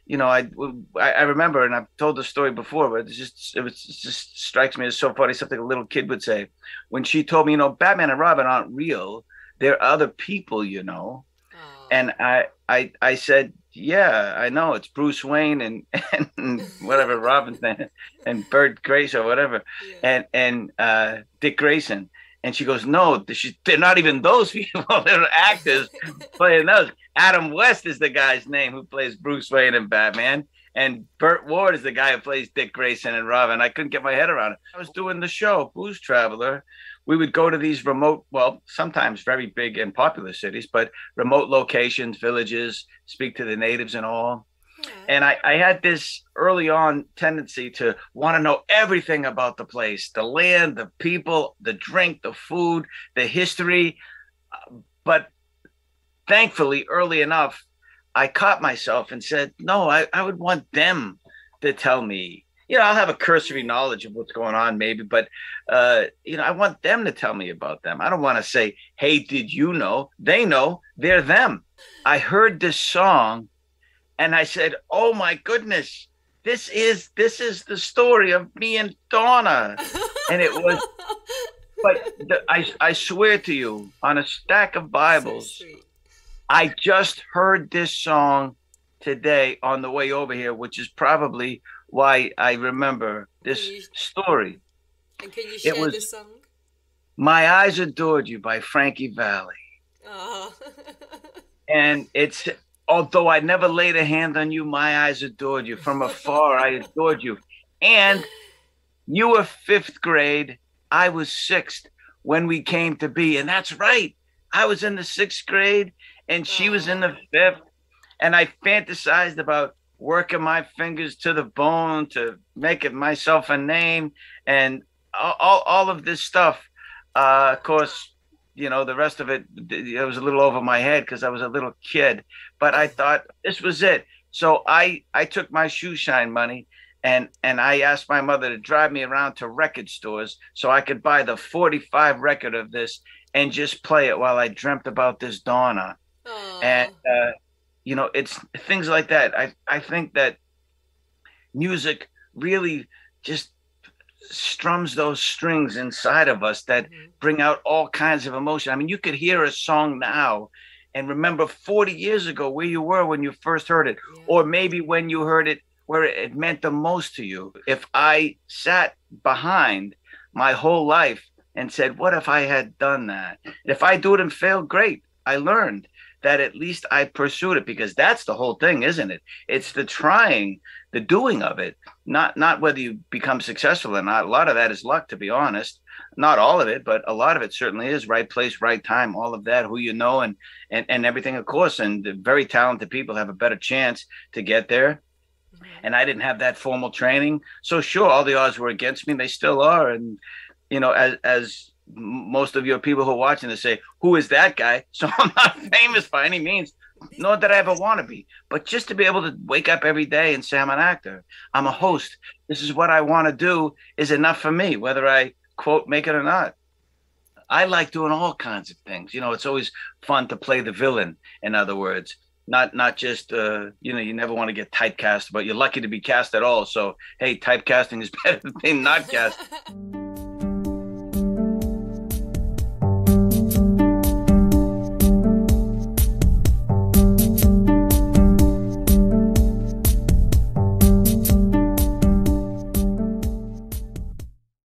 you know, I remember, and I've told the story before, but it just strikes me as so funny. Something a little kid would say when she told me, you know, Batman and Robin aren't real. They're other people, you know. Oh, And I said, yeah, I know it's Bruce Wayne and and whatever Robin's name and Bert Grace or whatever, yeah. and Dick Grayson. And she goes, no, they're not even those people. They're actors playing those. Adam West is the guy's name who plays Bruce Wayne and Batman. And Burt Ward is the guy who plays Dick Grayson and Robin. I couldn't get my head around it. I was doing the show, Booze Traveler. We would go to these remote, well, sometimes very big and popular cities, but remote locations, villages, speak to the natives and all. Yeah. And I had this early on tendency to want to know everything about the place, the land, the people, the drink, the food, the history. But thankfully, early enough, I caught myself and said, no, I would want them to tell me. You know, I'll have a cursory knowledge of what's going on, maybe, but you know, I want them to tell me about them. I don't want to say, "Hey, did you know?" They know, they're them. I heard this song, and I said, "Oh my goodness, this is the story of me and Donna," and it was. But I swear to you, on a stack of So Bibles, sweet. I just heard this song today on the way over here, which is probably why I remember Can this you story. and can you It share the was song? My Eyes Adored You by Frankie Valli. Oh. And it's, although I never laid a hand on you, my eyes adored you. From afar, I adored you. And you were fifth grade, I was sixth when we came to be. And that's right. I was in the sixth grade and she was in Oh. the fifth. And I fantasized about working my fingers to the bone to make it myself a name and all of this stuff. Of course, you know, the rest of it was a little over my head because I was a little kid. But I thought this was it. So I took my shoe shine money and I asked my mother to drive me around to record stores so I could buy the 45 record of this and just play it while I dreamt about this Donna. And Oh. you know, it's things like that. I think that music really just strums those strings inside of us that Mhm. bring out all kinds of emotion. I mean, you could hear a song now and remember 40 years ago where you were when you first heard it, Yeah. or maybe when you heard it where it meant the most to you. If I sat behind my whole life and said, what if I had done that? If I do it and failed, great. I learned that at least I pursued it because that's the whole thing, isn't it? It's the trying, the doing of it, not whether you become successful or not. A lot of that is luck, to be honest. Not all of it, but a lot of it certainly is right place, right time, all of that, who you know, and everything, of course. And the very talented people have a better chance to get there. Mhm. And I didn't have that formal training, so sure, all the odds were against me. They still are, and you know, as most of your people who are watching this say, who is that guy? So I'm not famous by any means, nor did I ever want to be. But just to be able to wake up every day and say, I'm an actor, I'm a Yeah. host, this is what I want to do is enough for me, whether I quote make it or not. I like doing all kinds of things. You know, it's always fun to play the villain, in other words. Not just you know, you never want to get typecast, but you're lucky to be cast at all. So hey, typecasting is better than being not cast.